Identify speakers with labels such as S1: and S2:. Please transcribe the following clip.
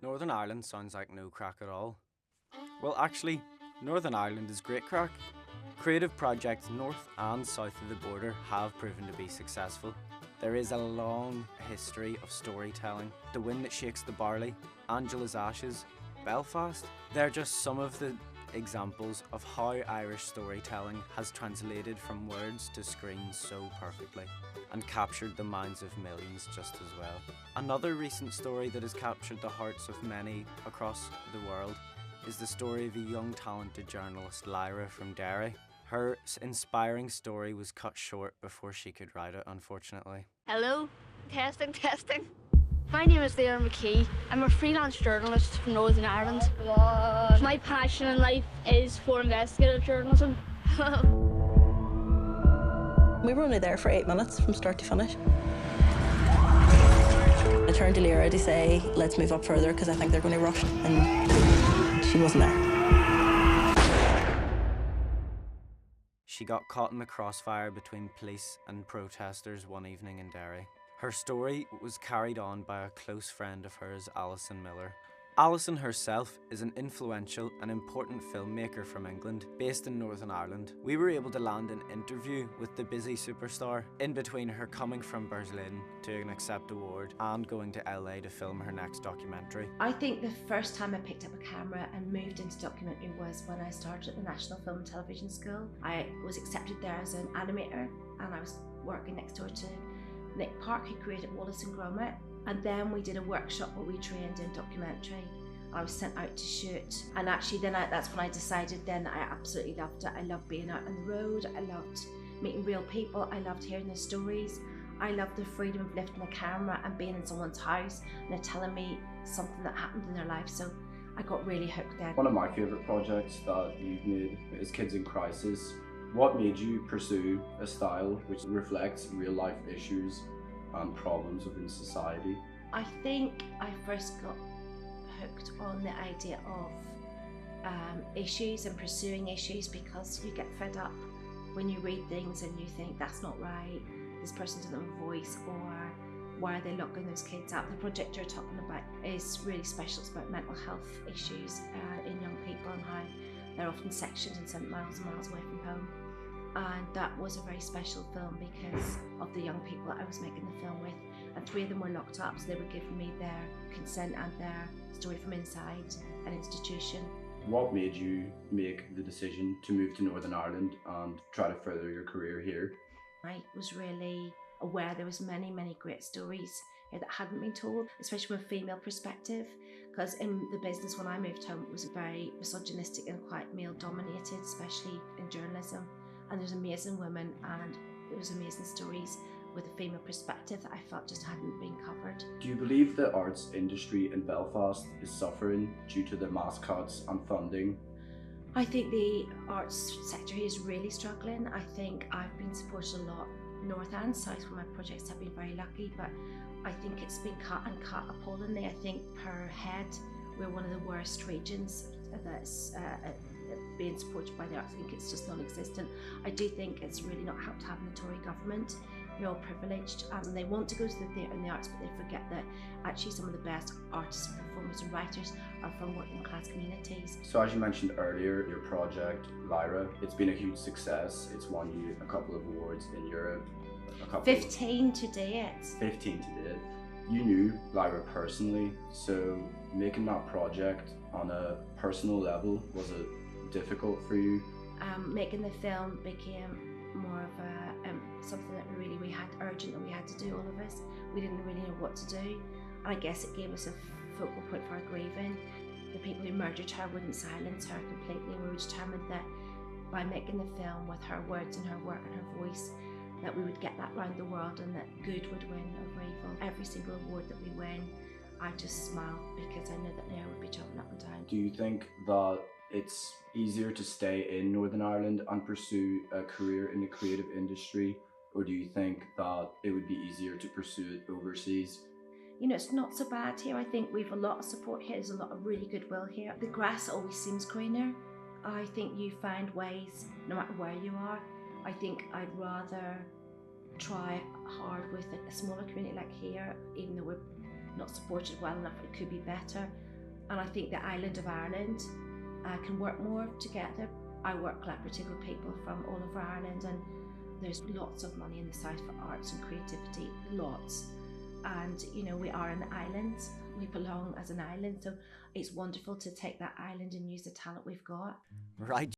S1: Northern Ireland sounds like no crack at all. Well, actually, Northern Ireland is great crack. Creative projects north and south of the border have proven to be successful. There is a long history of storytelling. The Wind That Shakes the Barley, Angela's Ashes, Belfast. They're just some of the examples of how Irish storytelling has translated from words to screen so perfectly and captured the minds of millions just as well. Another recent story that has captured the hearts of many across the world is the story of a young talented journalist, Lyra from Derry. Her inspiring story was cut short before she could write it, unfortunately.
S2: Hello, testing, testing. My name is Lyra McKee. I'm a freelance journalist from Northern Ireland. Oh God. My passion in life is for investigative journalism.
S3: We were only there for 8 minutes from start to finish. I turned to Lyra to say, let's move up further because I think they're going to rush, and she wasn't there.
S1: She got caught in the crossfire between police and protesters one evening in Derry. Her story was carried on by a close friend of hers, Alison Millar. Alison herself is an influential and important filmmaker from England, based in Northern Ireland. We were able to land an interview with the busy superstar in between her coming from Berlin to an accept award and going to LA to film her next documentary.
S4: I think the first time I picked up a camera and moved into documentary was when I started at the National Film and Television School. I was accepted there as an animator, and I was working next door to Nick Park, who created Wallace and Gromit. And then we did a workshop where we trained in documentary. I was sent out to shoot, and actually then that's when I decided then I absolutely loved it. I loved being out on the road, I loved meeting real people, I loved hearing their stories, I loved the freedom of lifting a camera and being in someone's house and they're telling me something that happened in their life, so I got really hooked then.
S5: One of my favourite projects that you've made is Kids in Crisis. What made you pursue a style which reflects real life issues and problems within society?
S4: I think I first got hooked on the idea of issues and pursuing issues because you get fed up when you read things and you think that's not right, this person doesn't have a voice, or why are they locking those kids up? The project you're talking about is really special. It's about mental health issues in young people and how they're often sectioned and sent miles and miles away from home. And that was a very special film because of the young people that I was making the film with, and 3 of them were locked up, so they were giving me their consent and their story from inside an institution.
S5: What made you make the decision to move to Northern Ireland and try to further your career here?
S4: I was really aware there was many great stories here that hadn't been told, especially from a female perspective, because in the business when I moved home it was very misogynistic and quite male dominated, especially in journalism. And there's amazing women and there was amazing stories with a female perspective that I felt just hadn't been covered.
S5: Do you believe the arts industry in Belfast is suffering due to the mass cuts and funding?
S4: I think the arts sector here is really struggling. I think I've been supported a lot north and south where my projects have been very lucky, but I think it's been cut appallingly. I think per head we're one of the worst regions that's being supported by the arts. I think it's just non-existent. I do think it's really not helped having a Tory government. We're all privileged and they want to go to the theatre and the arts, but they forget that actually some of the best artists and performers and writers are from working class communities.
S5: So as you mentioned earlier, your project, Lyra, it's been a huge success. It's won you a couple of awards in Europe.
S4: 15 to date.
S5: 15 to date. You knew Lyra personally, so making that project on a personal level, was it difficult for you?
S4: Making the film became more of a something that we had urgent and we had to do, all of us. We didn't really know what to do, and I guess it gave us a focal point for our grieving. The people who murdered her wouldn't silence her completely. We were determined that by making the film with her words and her work and her voice, that we would get that round the world and that good would win over evil. Every single award that we win, I just smile because I know that Lyra would be jumping up and down.
S5: Do you think that it's easier to stay in Northern Ireland and pursue a career in the creative industry, or do you think that it would be easier to pursue it overseas?
S4: You know, it's not so bad here. I think we've a lot of support here. There's a lot of really goodwill here. The grass always seems greener. I think you find ways, no matter where you are. I think I'd rather try hard with a smaller community like here, even though we're not supported well enough, it could be better. And I think the island of Ireland can work more together. I work collaboratively with people from all over Ireland, and there's lots of money in the south for arts and creativity, lots. And you know, we are an island, we belong as an island, so it's wonderful to take that island and use the talent we've got.
S1: Right.